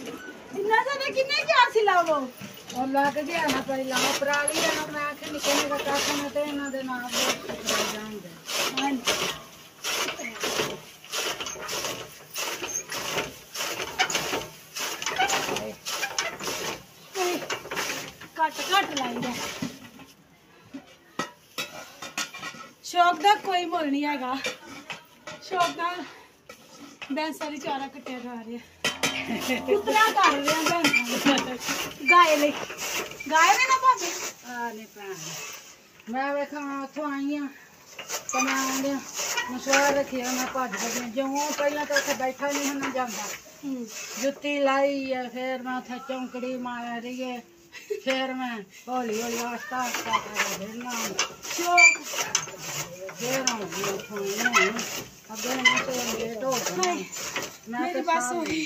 इन्ना ज्यादा किन्ने क्या सिलावो और लग गया ना पहला पराली ना मैं आखे निकलने का काका ने ते ना दे नाम जाएंगे हां कट लाई है शौक दा कोई मुल नहीं हैगा शौक नाल भैंसा दी चारा कट्टिया जा रही है कुतरा कर रहे हैं गाय ले गाय में ना भाभी नहीं भैन मैं वेखा उतों आई हाँ तो मैं आंदे मशवरा रखिया मैं भज गई जो पहला तो उसे बैठा नहीं होना जाता जुत्ती लाई है फिर मैं उसे चौंकड़ी मारी है फिर मैं हौली हौली आस्ता आस्ता फिरना फिर अगे लेट हो गया मैं मेरी बस हो गई